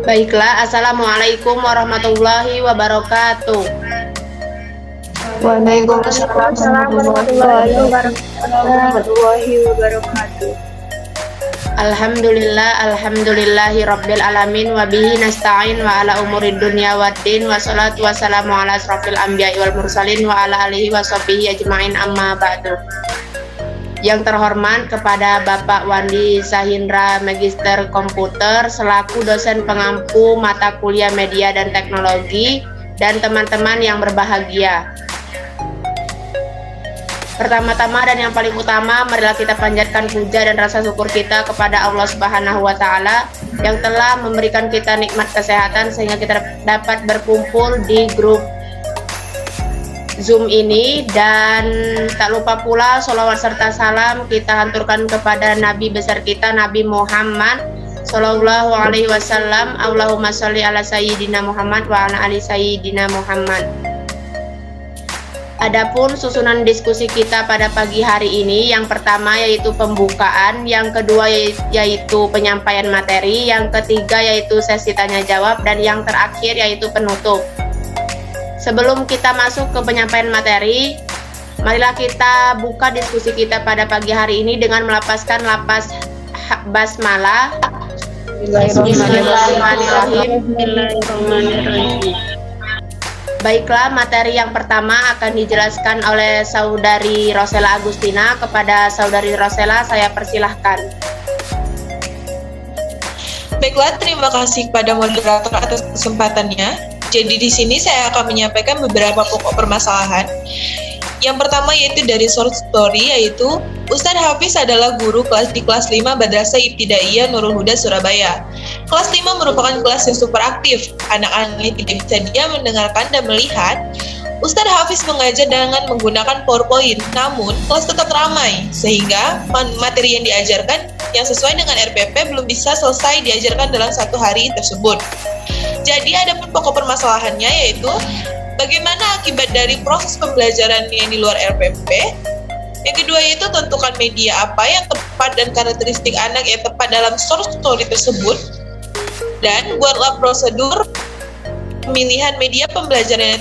Baiklah, Assalamualaikum warahmatullahi wabarakatuh. Waalaikumsalam Waalaikumsalam warahmatullahi wabarakatuh. Alhamdulillahi rabbil alamin wa bihi nasta'in wa ala umurid dunya waddin wa salatu wassalamu ala asrafil anbiya'i wal mursalin wa ala alihi wa sahbihi ajma'in amma ba'du. Yang terhormat kepada Bapak Wandi Sahindra Magister Komputer selaku dosen pengampu mata kuliah media dan teknologi dan teman-teman yang berbahagia. Pertama-tama dan yang paling utama, marilah kita panjatkan puja dan rasa syukur kita kepada Allah Subhanahu wa Ta'ala yang telah memberikan kita nikmat kesehatan sehingga kita dapat berkumpul di grup Zoom ini. Dan tak lupa pula sholawat serta salam kita hanturkan kepada Nabi besar kita, Nabi Muhammad Sallallahu Alaihi Wasallam. Allahumma sholli ala Sayyidina Muhammad wa ala ali Sayyidina Muhammad. Adapun susunan diskusi kita pada pagi hari ini, yang pertama yaitu pembukaan, yang kedua yaitu penyampaian materi, yang ketiga yaitu sesi tanya jawab, dan yang terakhir yaitu penutup. Sebelum kita masuk ke penyampaian materi, marilah kita buka diskusi kita pada pagi hari ini dengan melafazkan lafaz basmalah. Bismillahirrahmanirrahim. Baiklah, materi yang pertama akan dijelaskan oleh Saudari Rosela Agustina. Kepada Saudari Rosela, saya persilahkan. Baiklah, terima kasih kepada moderator atas kesempatannya. Jadi di sini saya akan menyampaikan beberapa pokok permasalahan. Yang pertama yaitu dari short story, yaitu Ustadz Hafiz adalah guru di kelas 5 Madrasah Ibtidaiyah Nurul Huda Surabaya. Kelas 5 merupakan kelas yang super aktif. Anak-anak ini tidak bisa diam mendengarkan dan melihat Ustadz Hafiz mengajar dengan menggunakan PowerPoint, namun kelas tetap ramai, sehingga materi yang diajarkan yang sesuai dengan RPP belum bisa selesai diajarkan dalam satu hari tersebut. Jadi ada pun pokok permasalahannya yaitu bagaimana akibat dari proses pembelajaran yang di luar RPP. Yang kedua yaitu tentukan media apa yang tepat dan karakteristik anak yang tepat dalam short story tersebut. Dan buatlah prosedur pemilihan media pembelajaran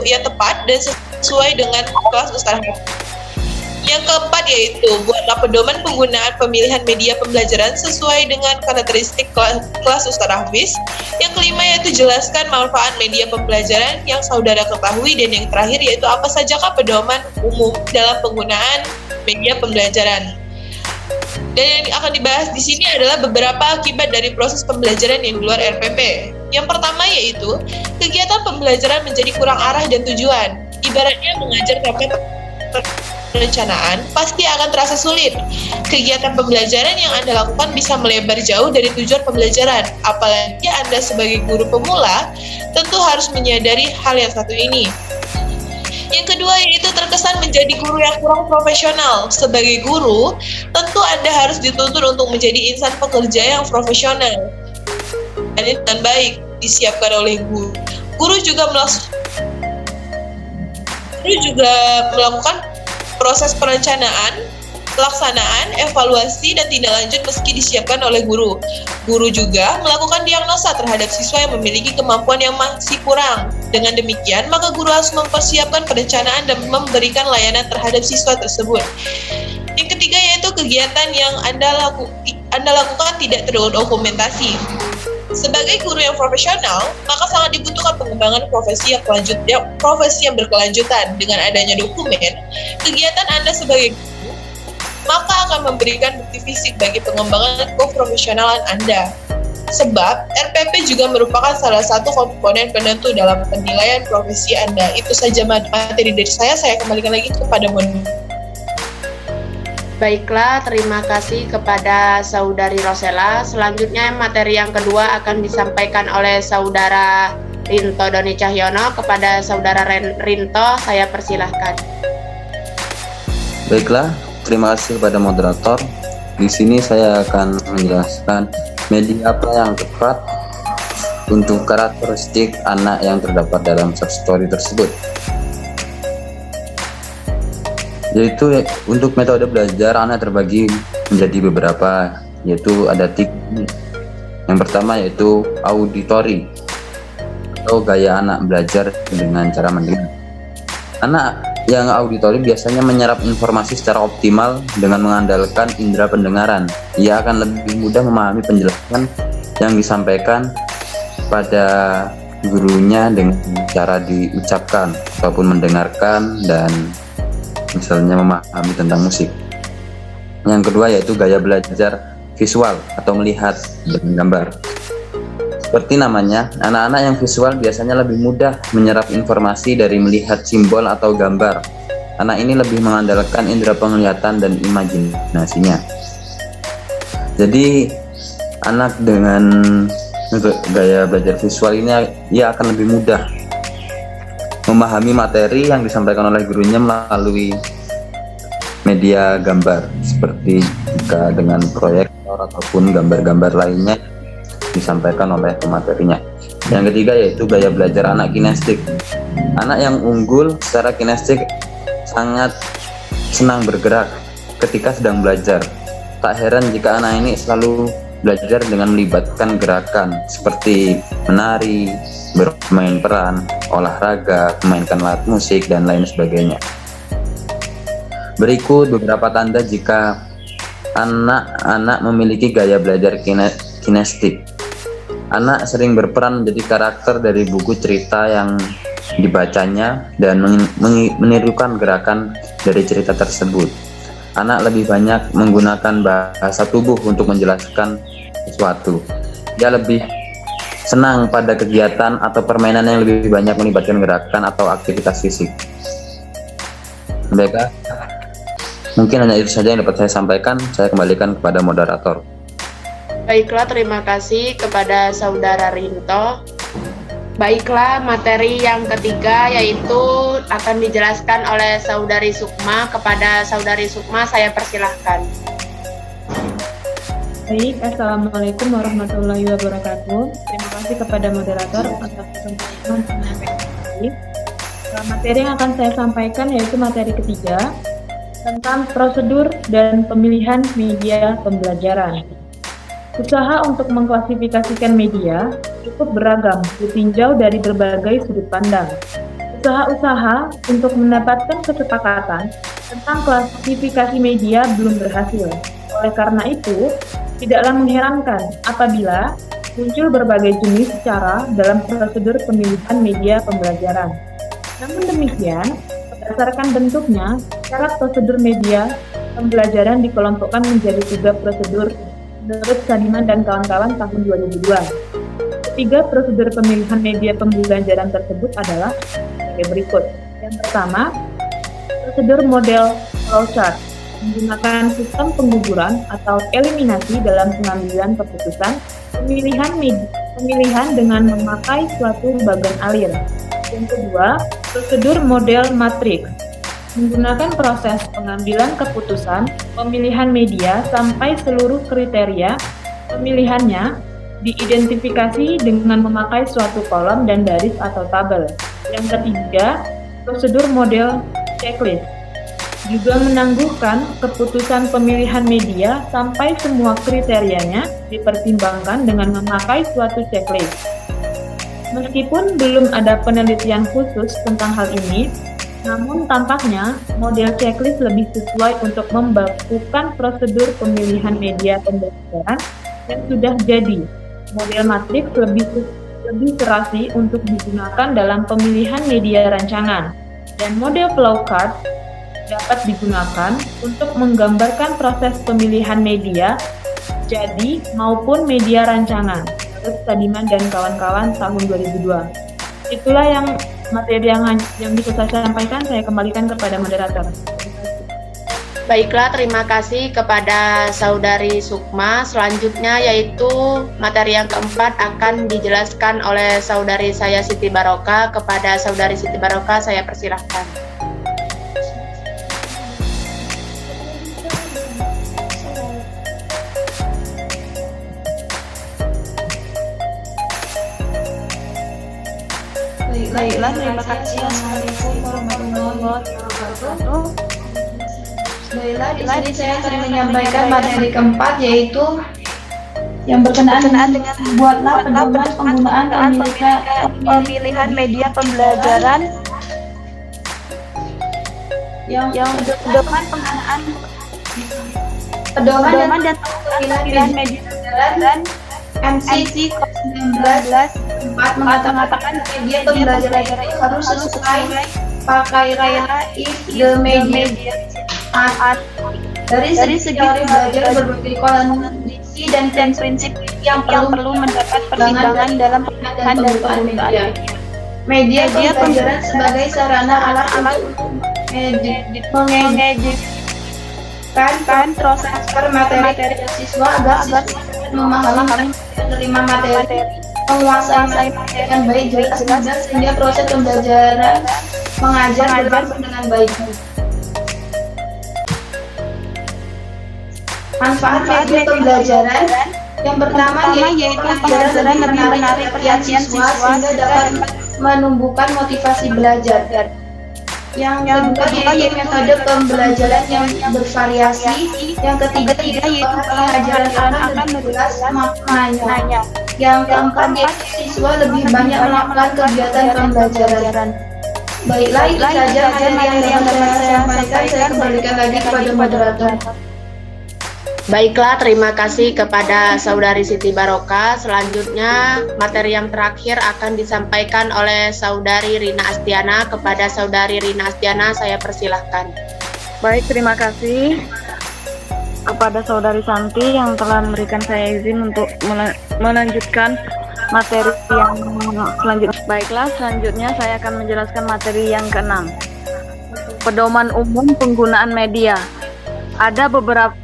yang tepat dan sesuai dengan kelas Ustadz Hafiz. Yang keempat yaitu buatlah pedoman penggunaan pemilihan media pembelajaran sesuai dengan karakteristik kelas Ustadz Hafiz. Yang kelima yaitu jelaskan manfaat media pembelajaran yang saudara ketahui. Dan yang terakhir yaitu apa sajakah pedoman umum dalam penggunaan media pembelajaran. Dan yang akan dibahas di sini adalah beberapa akibat dari proses pembelajaran yang di luar RPP. Yang pertama yaitu kegiatan pembelajaran menjadi kurang arah dan tujuan. Ibaratnya mengajar tanpa perencanaan pasti akan terasa sulit. Kegiatan pembelajaran yang Anda lakukan bisa melebar jauh dari tujuan pembelajaran. Apalagi Anda sebagai guru pemula tentu harus menyadari hal yang satu ini. Yang kedua yaitu terkesan menjadi guru yang kurang profesional. Sebagai guru, tentu Anda harus dituntut untuk menjadi insan pekerja yang profesional dan dengan baik disiapkan oleh guru. Guru juga melakukan proses perencanaan, pelaksanaan, evaluasi, dan tindak lanjut meski disiapkan oleh guru. Guru juga melakukan diagnosa terhadap siswa yang memiliki kemampuan yang masih kurang. Dengan demikian, maka guru harus mempersiapkan perencanaan dan memberikan layanan terhadap siswa tersebut. Yang ketiga yaitu kegiatan yang Anda lakukan tidak terdokumentasi. Sebagai guru yang profesional, maka sangat dibutuhkan pengembangan profesi yang berkelanjutan. Dengan adanya dokumen, kegiatan Anda sebagai guru, maka akan memberikan bukti fisik bagi pengembangan keprofesionalan Anda. Sebab, RPP juga merupakan salah satu komponen penentu dalam penilaian profesi Anda. Itu saja materi dari saya kembalikan lagi kepada moderator. Baiklah, terima kasih kepada Saudari Rosela. Selanjutnya materi yang kedua akan disampaikan oleh Saudara Rinto Doni Cahyono. Kepada Saudara Rinto, saya persilahkan. Baiklah, terima kasih kepada moderator. Di sini saya akan menjelaskan media apa yang tepat untuk karakteristik anak yang terdapat dalam short story tersebut. Yaitu untuk metode belajar anak terbagi menjadi beberapa, yaitu ada 3. Yang pertama yaitu auditori atau gaya anak belajar dengan cara mendengar. Anak yang auditori biasanya menyerap informasi secara optimal dengan mengandalkan indera pendengaran. Ia akan lebih mudah memahami penjelasan yang disampaikan pada gurunya dengan cara diucapkan ataupun mendengarkan dan misalnya memahami tentang musik. Yang kedua yaitu gaya belajar visual atau melihat dengan gambar. Seperti namanya, anak-anak yang visual biasanya lebih mudah menyerap informasi dari melihat simbol atau gambar. Anak ini lebih mengandalkan indera penglihatan dan imajinasinya. Jadi, anak dengan gaya belajar visual ini ia akan lebih mudah memahami materi yang disampaikan oleh gurunya melalui media gambar, seperti jika dengan proyektor ataupun gambar-gambar lainnya disampaikan oleh pematerinya. Yang ketiga yaitu gaya belajar anak kinestik. Anak yang unggul secara kinestik sangat senang bergerak ketika sedang belajar. Tak heran jika anak ini selalu belajar dengan melibatkan gerakan seperti menari, bermain peran, olahraga, memainkan alat musik, dan lain sebagainya. Berikut beberapa tanda jika anak-anak memiliki gaya belajar kinestik. Anak sering berperan menjadi karakter dari buku cerita yang dibacanya dan menirukan gerakan dari cerita tersebut. Anak lebih banyak menggunakan bahasa tubuh untuk menjelaskan sesuatu. Dia lebih senang pada kegiatan atau permainan yang lebih banyak melibatkan gerakan atau aktivitas fisik. Baiklah, mungkin hanya itu saja yang dapat saya sampaikan. Saya kembalikan kepada moderator. Baiklah, terima kasih kepada Saudara Rinto. Baiklah, materi yang ketiga yaitu akan dijelaskan oleh Saudari Sukma. Kepada Saudari Sukma, saya persilahkan. Baik, Assalamualaikum warahmatullahi wabarakatuh. Terima kasih kepada moderator atas kesempatan untuk menyampaikan materi. Materi yang akan saya sampaikan yaitu materi ketiga tentang prosedur dan pemilihan media pembelajaran. Usaha untuk mengklasifikasikan media cukup beragam, ditinjau dari berbagai sudut pandang. Usaha-usaha untuk mendapatkan kesepakatan tentang klasifikasi media belum berhasil. Oleh karena itu, tidaklah mengherankan apabila muncul berbagai jenis cara dalam prosedur pemilihan media pembelajaran. Namun demikian, berdasarkan bentuknya, syarat prosedur media pembelajaran dikelompokkan menjadi 3 prosedur menurut Sadiman dan kawan-kawan tahun 2002. Ketiga prosedur pemilihan media pembelajaran tersebut adalah sebagai berikut. Yang pertama, prosedur model flowchart menggunakan sistem pengguguran atau eliminasi dalam pengambilan keputusan pemilihan dengan memakai suatu bagan alir. Yang kedua, prosedur model matriks menggunakan proses pengambilan keputusan pemilihan media sampai seluruh kriteria pemilihannya diidentifikasi dengan memakai suatu kolom dan baris atau tabel. Yang ketiga, prosedur model checklist juga menangguhkan keputusan pemilihan media sampai semua kriterianya dipertimbangkan dengan memakai suatu checklist. Meskipun belum ada penelitian khusus tentang hal ini, namun tampaknya model checklist lebih sesuai untuk membakukan prosedur pemilihan media pembelajaran yang sudah jadi. Model matriks lebih serasi untuk digunakan dalam pemilihan media rancangan, dan model flowchart dapat digunakan untuk menggambarkan proses pemilihan media jadi maupun media rancangan. Menurut Sadiman dan kawan-kawan tahun 2002. Itulah yang materi yang bisa saya sampaikan. Saya kembalikan kepada moderator. Baiklah, terima kasih kepada Saudari Sukma. Selanjutnya yaitu materi yang keempat akan dijelaskan oleh saudari saya Siti Baroka. Kepada Saudari Siti Baroka, saya persilahkan. Baiklah, terima kasih. Assalamualaikum warahmatullahi wabarakatuh. Baiklah, di sini saya akan menyampaikan materi keempat, yaitu yang berkenaan dengan buatlah pedoman penggunaan pemilihan media pembelajaran yang pedoman penggunaan pedoman dan pemilihan media pembelajaran MC 19 mengatakan media pembelajaran itu harus sesuai pakai rela if the media art dari segi belajar berbagai kondisi dan prinsip yang perlu mendapat pertimbangan dalam penggunaan dan penggunaan media pembelajaran sebagai sarana alat untuk mengedukasikan proses materi siswa agar siswa memahami dan menerima materi, menguasai dengan baik jelas mudah sehingga proses pembelajaran mengajar berlangsung dengan baik. Manfaat media pembelajaran yang pertama yaitu pembelajaran lebih menarik perhatian siswa sehingga dapat menumbuhkan motivasi belajar. Yang kedua yaitu metode pembelajaran yang bervariasi. Yang ketiga yaitu pengajaran akan menjelas maknanya. Yang keempat yaitu siswa lebih banyak melakukan kegiatan pembelajaran. Baiklah, itu saja materi yang dapat saya sampaikan. Saya kembalikan lagi kepada moderator. Baiklah, terima kasih kepada Saudari Siti Baroka. Selanjutnya, materi yang terakhir akan disampaikan oleh Saudari Rina Astiana. Kepada Saudari Rina Astiana, saya persilahkan. Baik, terima kasih kepada Saudari Santi yang telah memberikan saya izin untuk melanjutkan materi yang selanjutnya. Baiklah, selanjutnya saya akan menjelaskan materi yang ke-6. Pedoman umum penggunaan media. Ada beberapa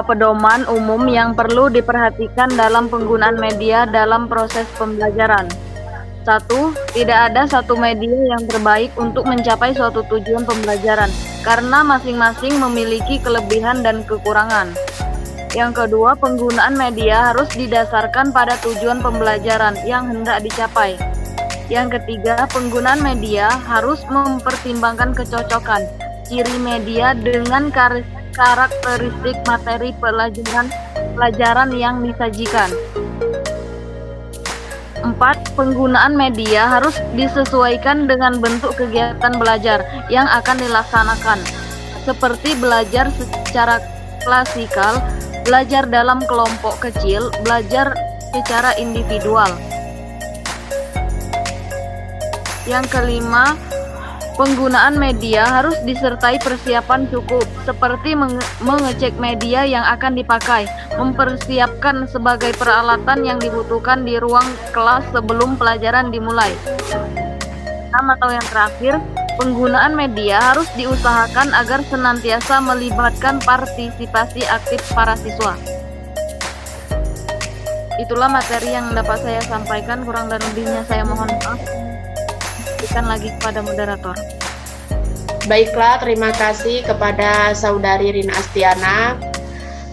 pedoman umum yang perlu diperhatikan dalam penggunaan media dalam proses pembelajaran. 1. Tidak ada satu media yang terbaik untuk mencapai suatu tujuan pembelajaran, karena masing-masing memiliki kelebihan dan kekurangan. Yang kedua, penggunaan media harus didasarkan pada tujuan pembelajaran yang hendak dicapai. Yang ketiga, penggunaan media harus mempertimbangkan kecocokan ciri media dengan karakteristik materi pelajaran yang disajikan. 4. Penggunaan media harus disesuaikan dengan bentuk kegiatan belajar yang akan dilaksanakan, seperti belajar secara klasikal, belajar dalam kelompok kecil, belajar secara individual. Yang kelima, penggunaan media harus disertai persiapan cukup, seperti mengecek media yang akan dipakai, mempersiapkan sebagai peralatan yang dibutuhkan di ruang kelas sebelum pelajaran dimulai. Atau yang terakhir, penggunaan media harus diusahakan agar senantiasa melibatkan partisipasi aktif para siswa. Itulah materi yang dapat saya sampaikan, kurang dan lebihnya saya mohon maaf. Berikan lagi kepada moderator. Baiklah, terima kasih kepada Saudari Rina Astiana.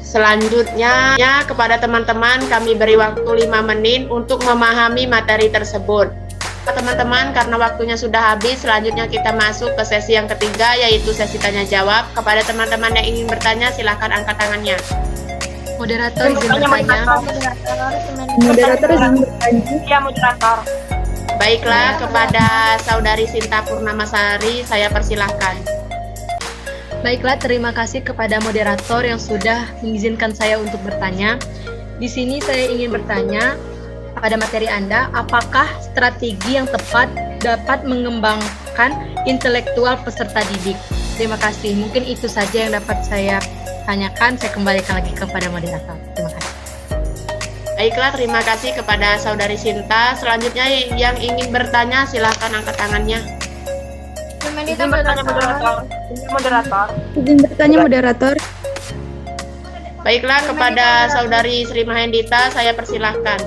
Selanjutnya, kepada teman-teman kami beri waktu 5 menit untuk memahami materi tersebut. Teman-teman, karena waktunya sudah habis, selanjutnya kita masuk ke sesi yang ketiga, yaitu sesi tanya jawab. Kepada teman-teman yang ingin bertanya, silahkan angkat tangannya. Moderator izin bertanya. Moderator izin bertanya. Ya, moderator. Baiklah, kepada Saudari Sinta Purnamasari, saya persilahkan. Baiklah, terima kasih kepada moderator yang sudah mengizinkan saya untuk bertanya. Di sini saya ingin bertanya pada materi Anda, apakah strategi yang tepat dapat mengembangkan intelektual peserta didik? Terima kasih. Mungkin itu saja yang dapat saya tanyakan. Saya kembalikan lagi kepada moderator. Terima kasih. Baiklah, terima kasih kepada Saudari Sinta. Selanjutnya yang ingin bertanya, silahkan angkat tangannya. Izin bertanya moderator. Izin bertanya moderator. Baiklah, kepada Saudari Sri Mahendita, saya persilahkan.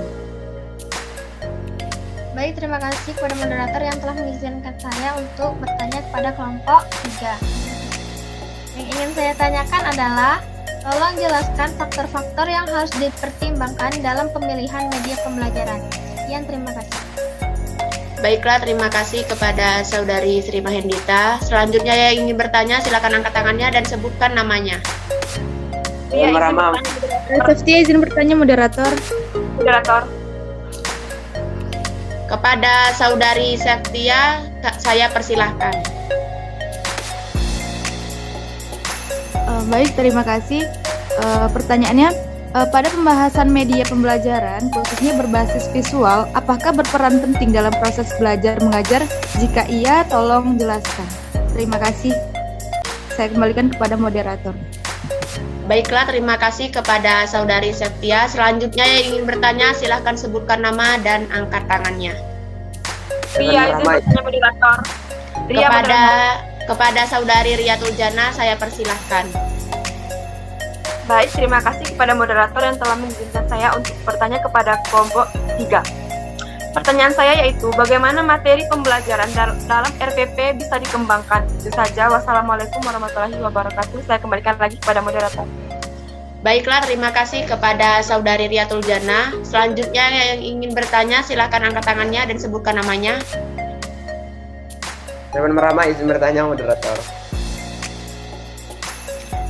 Baik, terima kasih kepada moderator yang telah mengizinkan saya untuk bertanya kepada kelompok 3. Yang ingin saya tanyakan adalah, tolong jelaskan faktor-faktor yang harus dipertimbangkan dalam pemilihan media pembelajaran. Sekian, terima kasih. Baiklah, terima kasih kepada Saudari Sri Mahendita. Selanjutnya yang ingin bertanya, silakan angkat tangannya dan sebutkan namanya. Iya, Rama. Safety izin bertanya moderator. Moderator. Kepada Saudari Septia, saya persilahkan. Baik, terima kasih. Pertanyaannya, pada pembahasan media pembelajaran, khususnya berbasis visual, apakah berperan penting dalam proses belajar mengajar? Jika iya, tolong jelaskan. Terima kasih. Saya kembalikan kepada moderator. Baiklah, terima kasih kepada Saudari Septia. Selanjutnya yang ingin bertanya, silahkan sebutkan nama dan angkat tangannya. Ria, izin bertanya moderator. Kepada Saudari Riyatul Jannah, saya persilahkan. Baik, terima kasih kepada moderator yang telah mengizinkan saya untuk bertanya kepada kelompok 3. Pertanyaan saya yaitu, bagaimana materi pembelajaran dalam RPP bisa dikembangkan? Itu saja. Wassalamualaikum warahmatullahi wabarakatuh. Saya kembalikan lagi kepada moderator. Baiklah, terima kasih kepada Saudari Riyatul Jannah. Selanjutnya yang ingin bertanya, silahkan angkat tangannya dan sebutkan namanya. Repan Merama, izin bertanya moderator.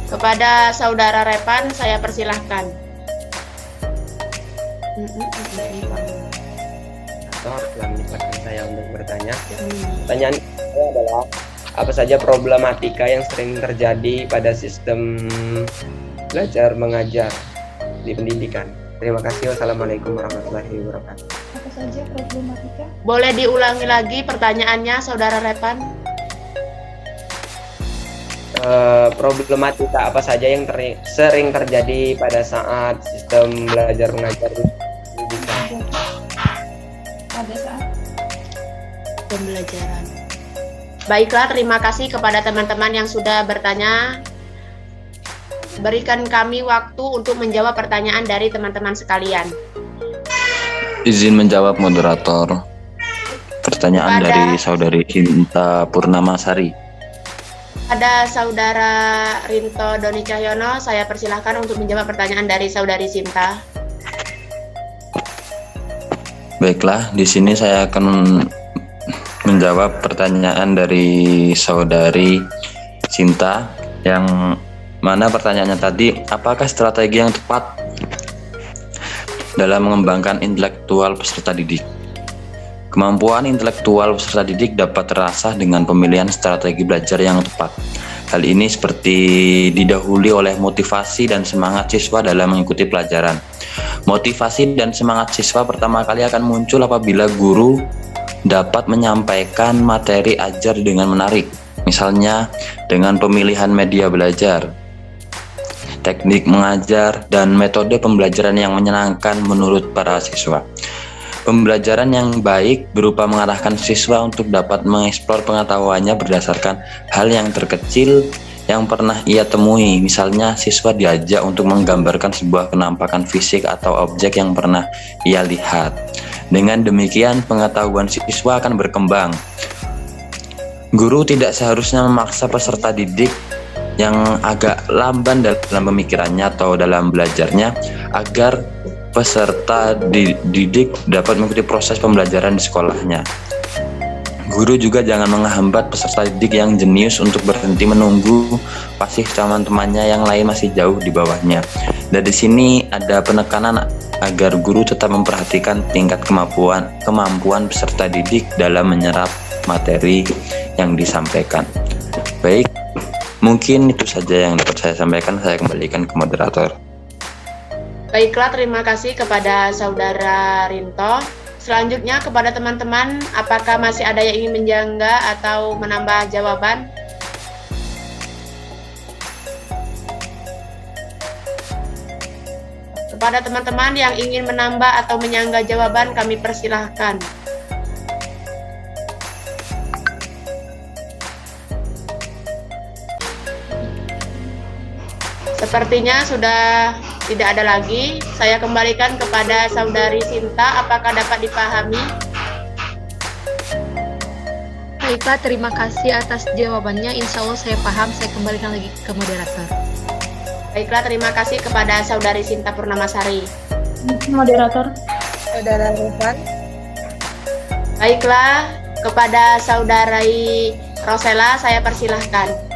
Kepada Saudara Repan, saya persilahkan. Telah menyiapkan saya untuk bertanya. Pertanyaan saya adalah, apa saja problematika yang sering terjadi pada sistem belajar mengajar di pendidikan? Terima kasih. Wassalamualaikum warahmatullahi wabarakatuh. Apa saja problematika? Boleh diulangi lagi pertanyaannya, Saudara Repan? Problematika apa saja yang sering terjadi pada saat sistem belajar mengajar di pendidikan? Pada saat Pembelajaran. Baiklah, terima kasih kepada teman-teman yang sudah bertanya. Berikan kami waktu untuk menjawab pertanyaan dari teman-teman sekalian. Izin menjawab moderator. Pertanyaan dari Saudari Cinta Purnamasari. Pada Saudara Rinto Doni Cahyono, saya persilahkan untuk menjawab pertanyaan dari Saudari Cinta. Baiklah, di sini saya akan menjawab pertanyaan dari Saudari Cinta, yang mana pertanyaannya tadi, apakah strategi yang tepat dalam mengembangkan intelektual peserta didik? Kemampuan intelektual peserta didik dapat terasah dengan pemilihan strategi belajar yang tepat. Hal ini seperti didahului oleh motivasi dan semangat siswa dalam mengikuti pelajaran. Motivasi dan semangat siswa pertama kali akan muncul apabila guru dapat menyampaikan materi ajar dengan menarik, misalnya dengan pemilihan media belajar, teknik mengajar, dan metode pembelajaran yang menyenangkan menurut para siswa. Pembelajaran yang baik berupa mengarahkan siswa untuk dapat mengeksplor pengetahuannya berdasarkan hal yang terkecil yang pernah ia temui. Misalnya, siswa diajak untuk menggambarkan sebuah penampakan fisik atau objek yang pernah ia lihat. Dengan demikian, pengetahuan siswa akan berkembang. Guru tidak seharusnya memaksa peserta didik yang agak lamban dalam pemikirannya atau dalam belajarnya agar peserta didik dapat mengikuti proses pembelajaran di sekolahnya. Guru juga jangan menghambat peserta didik yang jenius untuk berhenti menunggu pasif teman-temannya yang lain masih jauh di bawahnya. Dari sini ada penekanan agar guru tetap memperhatikan tingkat kemampuan peserta didik dalam menyerap materi yang disampaikan. Baik, mungkin itu saja yang dapat saya sampaikan. Saya kembalikan ke moderator. Baiklah, terima kasih kepada Saudara Rinto. Selanjutnya kepada teman-teman, apakah masih ada yang ingin menjangga atau menambah jawaban? Kepada teman-teman yang ingin menambah atau menyangga jawaban, kami persilahkan. Sepertinya sudah tidak ada lagi. Saya kembalikan kepada Saudari Sinta. Apakah dapat dipahami? Baiklah, terima kasih atas jawabannya. Insya Allah saya paham. Saya kembalikan lagi ke moderator. Baiklah, terima kasih kepada Saudari Sinta Purnamasari. Moderator. Saudara Revan. Baiklah, kepada Saudari Rosela saya persilahkan.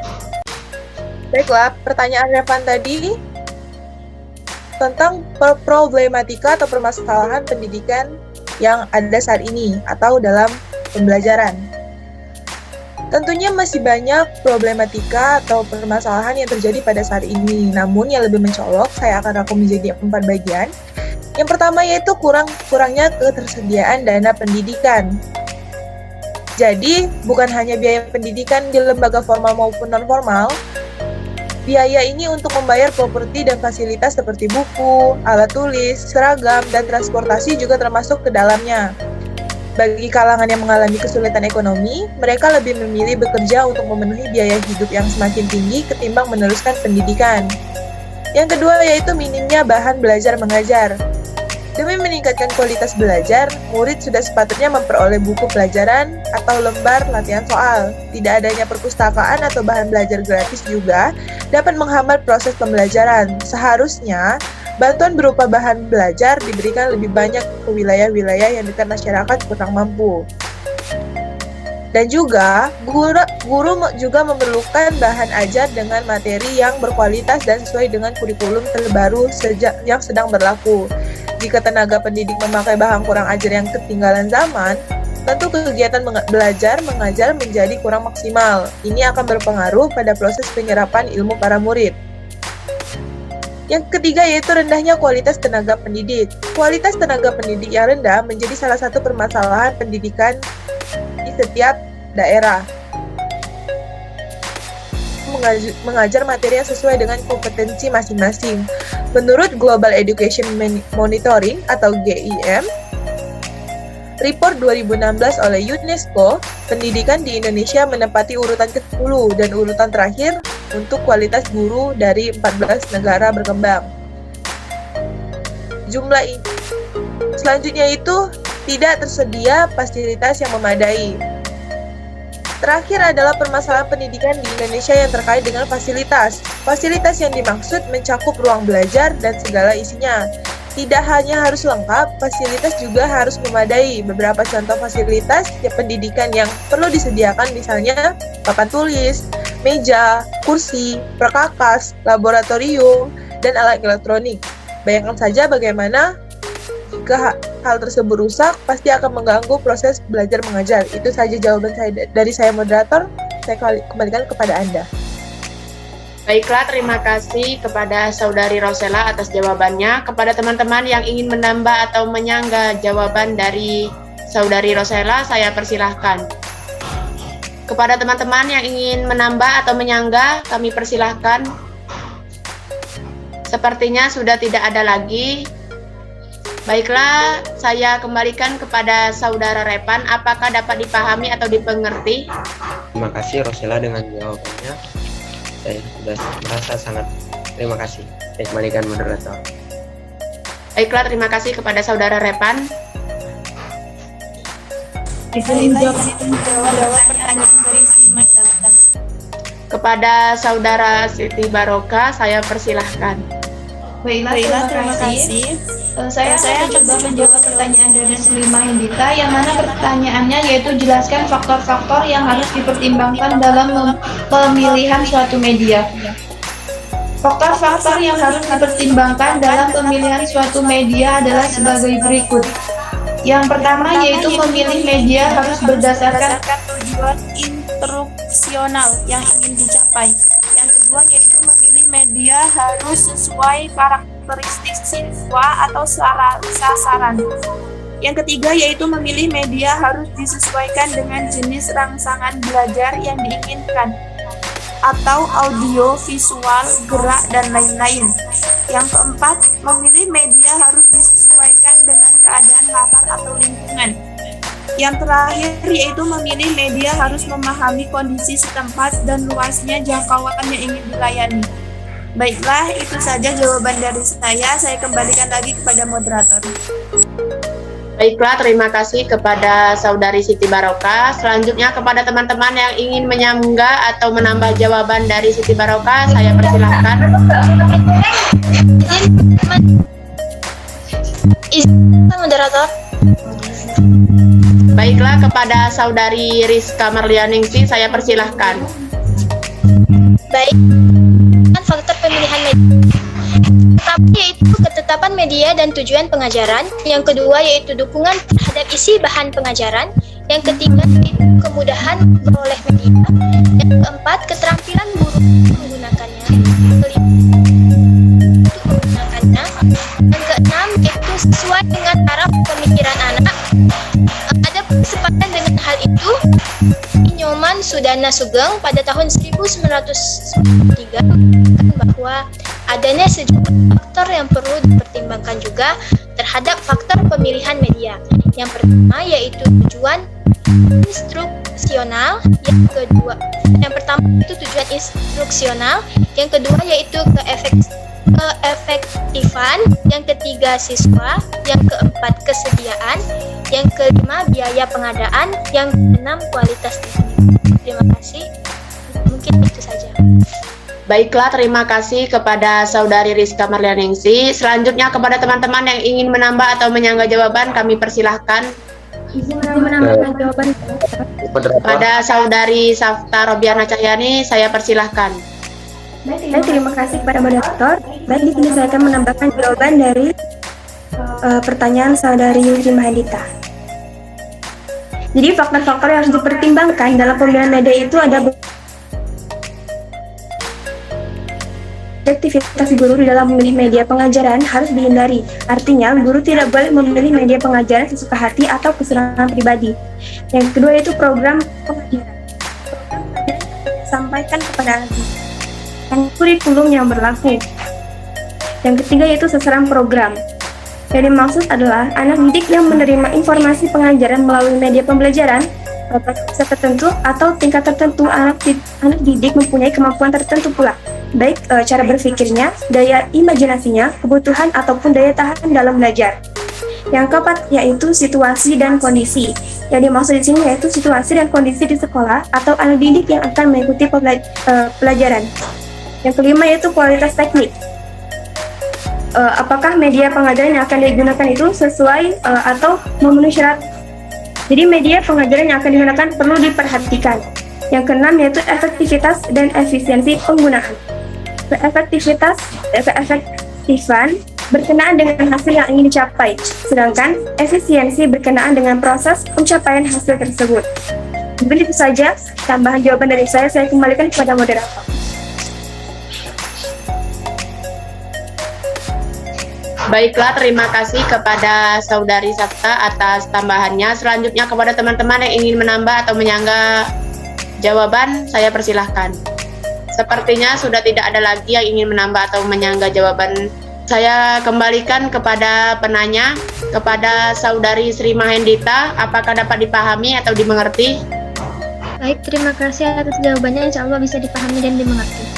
Baiklah, pertanyaan Revan tadi, tentang problematika atau permasalahan pendidikan yang ada saat ini atau dalam pembelajaran. Tentunya masih banyak problematika atau permasalahan yang terjadi pada saat ini. Namun yang lebih mencolok, saya akan rangkum menjadi 4 bagian. Yang pertama yaitu kurangnya ketersediaan dana pendidikan. Jadi, bukan hanya biaya pendidikan di lembaga formal maupun non-formal, biaya ini untuk membayar properti dan fasilitas seperti buku, alat tulis, seragam, dan transportasi juga termasuk ke dalamnya. Bagi kalangan yang mengalami kesulitan ekonomi, mereka lebih memilih bekerja untuk memenuhi biaya hidup yang semakin tinggi ketimbang meneruskan pendidikan. Yang kedua yaitu minimnya bahan belajar mengajar. Demi meningkatkan kualitas belajar, murid sudah sepatutnya memperoleh buku pelajaran atau lembar latihan soal. Tidak adanya perpustakaan atau bahan belajar gratis juga dapat menghambat proses pembelajaran. Seharusnya, bantuan berupa bahan belajar diberikan lebih banyak ke wilayah-wilayah yang dekat masyarakat kurang mampu. Dan juga, guru juga memerlukan bahan ajar dengan materi yang berkualitas dan sesuai dengan kurikulum terbaru yang sedang berlaku. Jika tenaga pendidik memakai bahan kurang ajar yang ketinggalan zaman, tentu kegiatan belajar mengajar menjadi kurang maksimal. Ini akan berpengaruh pada proses penyerapan ilmu para murid. Yang ketiga yaitu rendahnya kualitas tenaga pendidik. Kualitas tenaga pendidik yang rendah menjadi salah satu permasalahan pendidikan di setiap daerah. Mengajar materi yang sesuai dengan kompetensi masing-masing. Menurut Global Education Monitoring atau GEM, report 2016 oleh UNESCO, pendidikan di Indonesia menempati urutan ke-10 dan urutan terakhir untuk kualitas guru dari 14 negara berkembang. Jumlah ini selanjutnya itu tidak tersedia fasilitas yang memadai. Terakhir adalah permasalahan pendidikan di Indonesia yang terkait dengan fasilitas. Fasilitas yang dimaksud mencakup ruang belajar dan segala isinya. Tidak hanya harus lengkap, fasilitas juga harus memadai. Beberapa contoh fasilitas pendidikan yang perlu disediakan misalnya papan tulis, meja, kursi, perkakas, laboratorium, dan alat elektronik. Bayangkan saja bagaimana jika hal tersebut rusak, pasti akan mengganggu proses belajar mengajar. Itu saja jawaban dari saya moderator. Saya kembalikan kepada Anda. Baiklah, terima kasih kepada Saudari Rosella atas jawabannya. Kepada teman-teman yang ingin menambah atau menyangga jawaban dari Saudari Rosella, saya persilahkan. Kepada teman-teman yang ingin menambah atau menyangga, kami persilahkan. Sepertinya sudah tidak ada lagi. Baiklah, saya kembalikan kepada Saudara Repan. Apakah dapat dipahami atau dipengerti? Terima kasih Rosella dengan jawabannya. Saya sudah merasa sangat terima kasih. Saya kembalikan moderator. Baiklah, terima kasih kepada Saudara Repan. Kepada Saudara Siti Baroka, saya persilahkan. Baiklah, terima kasih. Saya akan coba menjawab pertanyaan dari Slima Hindita, yang mana pertanyaannya yaitu jelaskan faktor-faktor yang harus dipertimbangkan dalam pemilihan suatu media. Faktor-faktor yang harus dipertimbangkan dalam pemilihan suatu media adalah sebagai berikut. Yang pertama yaitu memilih media harus berdasarkan tujuan instruksional yang ingin dicapai. Yang kedua yaitu memilih media harus sesuai karakteristik siswa atau sasaran. Yang ketiga yaitu memilih media harus disesuaikan dengan jenis rangsangan belajar yang diinginkan, atau audio, visual, gerak, dan lain-lain. Yang keempat, memilih media harus disesuaikan dengan keadaan latar atau lingkungan. Yang terakhir yaitu memilih media harus memahami kondisi setempat dan luasnya jangkauan yang ingin dilayani. Baiklah, itu saja jawaban dari saya. Saya kembalikan lagi kepada moderator. Baiklah, terima kasih kepada Saudari Siti Baroka. Selanjutnya kepada teman-teman yang ingin menyangga atau menambah jawaban dari Siti Baroka, saya persilahkan. Izin moderator. Baiklah, kepada Saudari Rizka Marlianingsih, saya persilahkan. Baik, faktor pemilihan media. Pertama yaitu media dan tujuan pengajaran. Yang kedua yaitu dukungan terhadap isi bahan pengajaran. Yang ketiga yaitu kemudahan memperoleh media. Yang keempat keterampilan guru menggunakannya. Yang kelima untuk menggunakannya. Yang keenam yaitu sesuai dengan taraf pemikiran anak. Ada kesepakatan dengan hal itu Nyoman Sudana Sugeng pada tahun 1993 mengatakan bahwa adanya sejumlah faktor yang perlu dipertimbangkan juga terhadap faktor pemilihan media. Yang pertama yaitu tujuan instruksional, yang pertama itu tujuan instruksional, yang kedua yaitu keefektifan, yang ketiga siswa, yang keempat kesediaan, yang kelima biaya pengadaan, yang keenam kualitas teknik. Terima kasih. Mungkin itu saja. Baiklah, terima kasih kepada Saudari Rizka Marlianingsi. Selanjutnya kepada teman-teman yang ingin menambah atau menyangga jawaban, kami persilahkan. Menambahkan jawaban Pada Saudari Safta Robiana Cahyani, saya persilahkan. Baik, terima kasih kepada moderator. Baik, di sini saya akan menambahkan jawaban dari pertanyaan Saudari Yusri Mahendita. Jadi faktor-faktor yang harus dipertimbangkan dalam pemilihan media itu ada aktivitas guru di dalam memilih media pengajaran harus dihindari. Artinya, guru tidak boleh memilih media pengajaran sesuka hati atau kesenangan pribadi. Yang kedua yaitu program pengajaran. Program pengajaran disampaikan kepada anak didik. Yang kurikulum yang berlaku. Yang ketiga yaitu sasaran program. Yang dimaksud adalah anak didik yang menerima informasi pengajaran melalui media pembelajaran pada usia tertentu atau tingkat tertentu. Anak didik mempunyai kemampuan tertentu pula, baik cara berpikirnya, daya imajinasinya, kebutuhan ataupun daya tahan dalam belajar. Yang keempat yaitu situasi dan kondisi. Yang dimaksud di sini yaitu situasi dan kondisi di sekolah atau anak didik yang akan mengikuti pelajaran. Yang kelima yaitu kualitas teknik. Apakah media pengajaran yang akan digunakan itu sesuai atau memenuhi syarat. Jadi media pengajaran yang akan digunakan perlu diperhatikan. Yang keenam yaitu efektivitas dan efisiensi penggunaan. Keefektifan berkenaan dengan hasil yang ingin dicapai, sedangkan efisiensi berkenaan dengan proses pencapaian hasil tersebut. Mungkin itu saja tambahan jawaban dari saya kembalikan kepada moderator. Baiklah, terima kasih kepada Saudari Safta atas tambahannya. Selanjutnya kepada teman-teman yang ingin menambah atau menyangga jawaban, saya persilahkan. Sepertinya sudah tidak ada lagi yang ingin menambah atau menyangga jawaban. Saya kembalikan kepada penanya, kepada Saudari Sri Mahendita, apakah dapat dipahami atau dimengerti? Baik, terima kasih atas jawabannya. Insya Allah bisa dipahami dan dimengerti.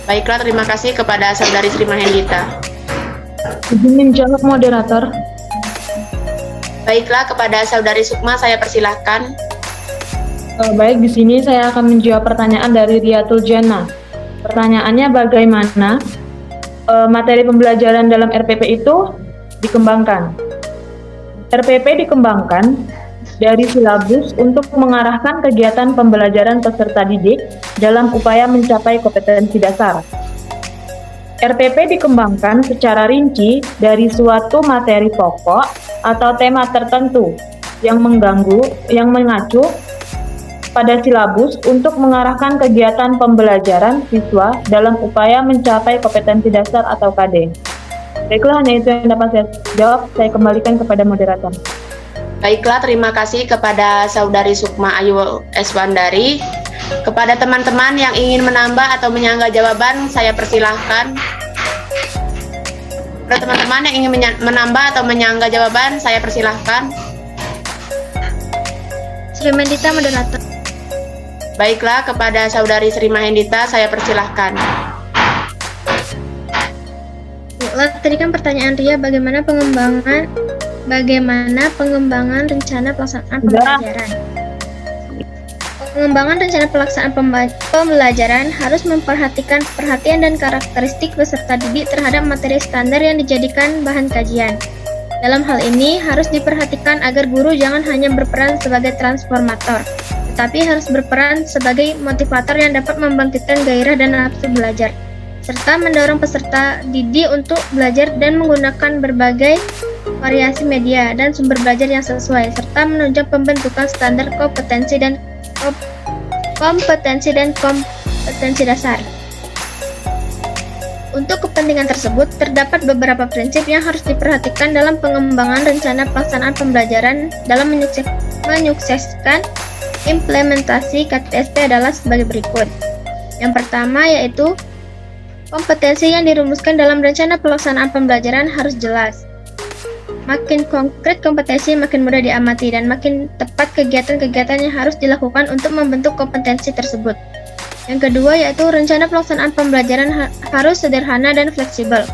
Baiklah, terima kasih kepada Saudari Sri Mahendita. Izin menjawab moderator. Baiklah, kepada Saudari Sukma saya persilahkan. Baik, di sini saya akan menjawab pertanyaan dari Riatul Jannah. Pertanyaannya bagaimana materi pembelajaran dalam RPP itu dikembangkan? RPP dikembangkan dari silabus untuk mengarahkan kegiatan pembelajaran peserta didik dalam upaya mencapai kompetensi dasar. RPP dikembangkan secara rinci dari suatu materi pokok atau tema tertentu yang mengacu pada silabus untuk mengarahkan kegiatan pembelajaran siswa dalam upaya mencapai kompetensi dasar atau KD. Baiklah, hanya itu yang dapat saya jawab. Saya kembalikan kepada moderator. Baiklah, terima kasih kepada Saudari Sukma Ayu Eswandari. Kepada teman-teman yang ingin menambah atau menyangga jawaban, saya persilahkan. Kepada teman-teman yang ingin menambah atau menyangga jawaban, saya persilahkan. Sri Mahendita, moderator. Baiklah, kepada Saudari Sri Mahendita, saya persilahkan. Tadi kan pertanyaan Ria, bagaimana pengembangan rencana pelaksanaan pembelajaran. Pengembangan rencana pelaksanaan pembelajaran harus memperhatikan perhatian dan karakteristik peserta didik terhadap materi standar yang dijadikan bahan kajian. Dalam hal ini harus diperhatikan agar guru jangan hanya berperan sebagai transformator, tetapi harus berperan sebagai motivator yang dapat membangkitkan gairah dan nafsu belajar. serta mendorong peserta didik untuk belajar dan menggunakan berbagai variasi media dan sumber belajar yang sesuai, serta menunjang pembentukan standar kompetensi dan kompetensi dasar. Untuk kepentingan tersebut, terdapat beberapa prinsip yang harus diperhatikan dalam pengembangan rencana pelaksanaan pembelajaran dalam menyukseskan implementasi KTSP adalah sebagai berikut. Yang pertama yaitu kompetensi yang dirumuskan dalam rencana pelaksanaan pembelajaran harus jelas. Makin konkret kompetensi, makin mudah diamati, dan makin tepat kegiatan-kegiatan yang harus dilakukan untuk membentuk kompetensi tersebut. Yang kedua yaitu rencana pelaksanaan pembelajaran harus sederhana dan fleksibel,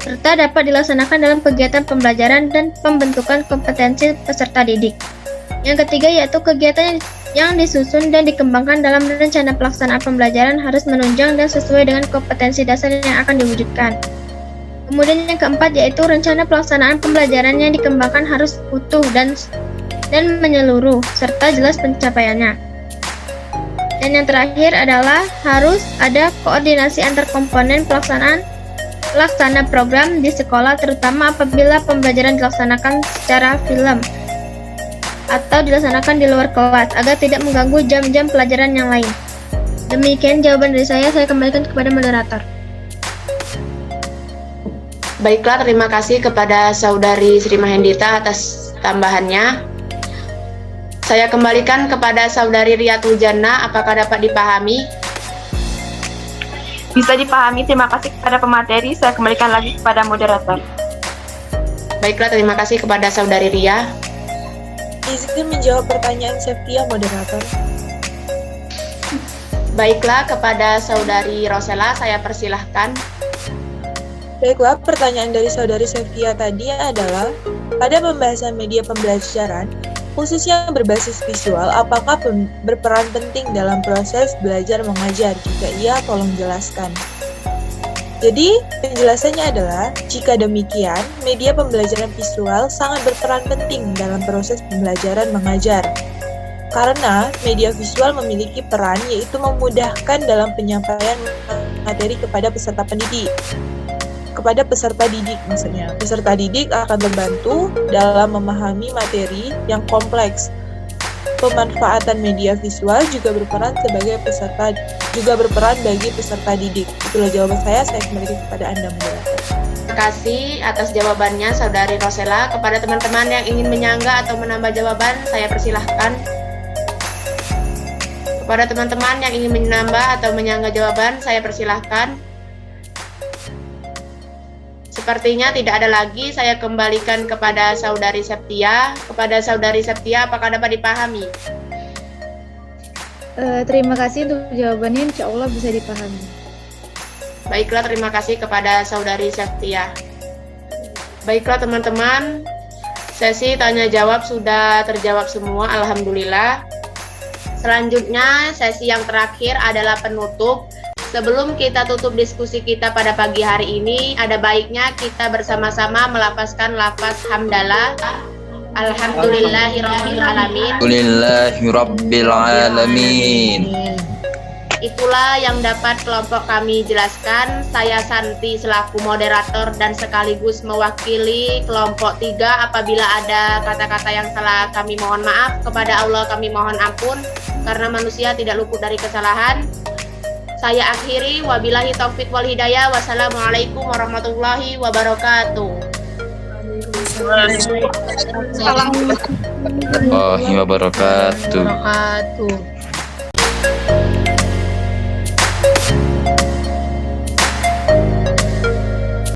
serta dapat dilaksanakan dalam kegiatan pembelajaran dan pembentukan kompetensi peserta didik. Yang ketiga yaitu kegiatan yang disusun dan dikembangkan dalam rencana pelaksanaan pembelajaran harus menunjang dan sesuai dengan kompetensi dasar yang akan diwujudkan. Kemudian yang keempat yaitu rencana pelaksanaan pembelajaran yang dikembangkan harus utuh dan menyeluruh, serta jelas pencapaiannya. Dan yang terakhir adalah harus ada koordinasi antar komponen pelaksana program di sekolah, terutama apabila pembelajaran dilaksanakan secara film atau dilaksanakan di luar kelas agar tidak mengganggu jam-jam pelajaran yang lain. Demikian jawaban dari saya kembalikan kepada moderator. Baiklah, terima kasih kepada Saudari Sri Mahendita atas tambahannya. Saya kembalikan kepada Saudari Riyatul Jannah, apakah dapat dipahami? Bisa dipahami, terima kasih kepada pemateri. Saya kembalikan lagi kepada moderator. Baiklah, terima kasih kepada Saudari Ria. Izin menjawab pertanyaan Septia, moderator. Baiklah, kepada Saudari Rosella saya persilahkan. Baiklah, pertanyaan dari Saudari Septia tadi adalah, pada pembahasan media pembelajaran, khususnya berbasis visual, apakah berperan penting dalam proses belajar mengajar? Jika iya, tolong jelaskan. Jadi, penjelasannya adalah, jika demikian, media pembelajaran visual sangat berperan penting dalam proses pembelajaran mengajar. Karena media visual memiliki peran yaitu memudahkan dalam penyampaian materi kepada peserta pendidik. Peserta didik akan membantu dalam memahami materi yang kompleks. Pemanfaatan media visual juga berperan bagi peserta didik. Itulah jawaban saya kembalikan kepada Anda, moderator. Terima kasih atas jawabannya Saudari Rosella. Kepada teman-teman yang ingin menyangga atau menambah jawaban, saya persilahkan. Kepada teman-teman yang ingin menambah atau menyangga jawaban, saya persilahkan. Sepertinya tidak ada lagi, saya kembalikan kepada Saudari Septia. Kepada Saudari Septia, apakah dapat dipahami? Terima kasih untuk jawabannya, insya Allah bisa dipahami. Baiklah, terima kasih kepada Saudari Septia. Baiklah teman-teman, sesi tanya jawab sudah terjawab semua, alhamdulillah. Selanjutnya, sesi yang terakhir adalah penutup. Sebelum kita tutup diskusi kita pada pagi hari ini, ada baiknya kita bersama-sama melafazkan lafaz hamdalah. Alhamdulillahirabbil alamin. Alhamdulillahirabbil alamin. Itulah yang dapat kelompok kami jelaskan. Saya Santi selaku moderator dan sekaligus mewakili kelompok 3. Apabila ada kata-kata yang salah, kami mohon maaf. Kepada Allah kami mohon ampun, karena manusia tidak luput dari kesalahan. Saya akhiri, wabillahi taufik wal hidayah. Wassalamualaikum warahmatullahi wabarakatuh. Waalaikumsalam warahmatullahi wabarakatuh.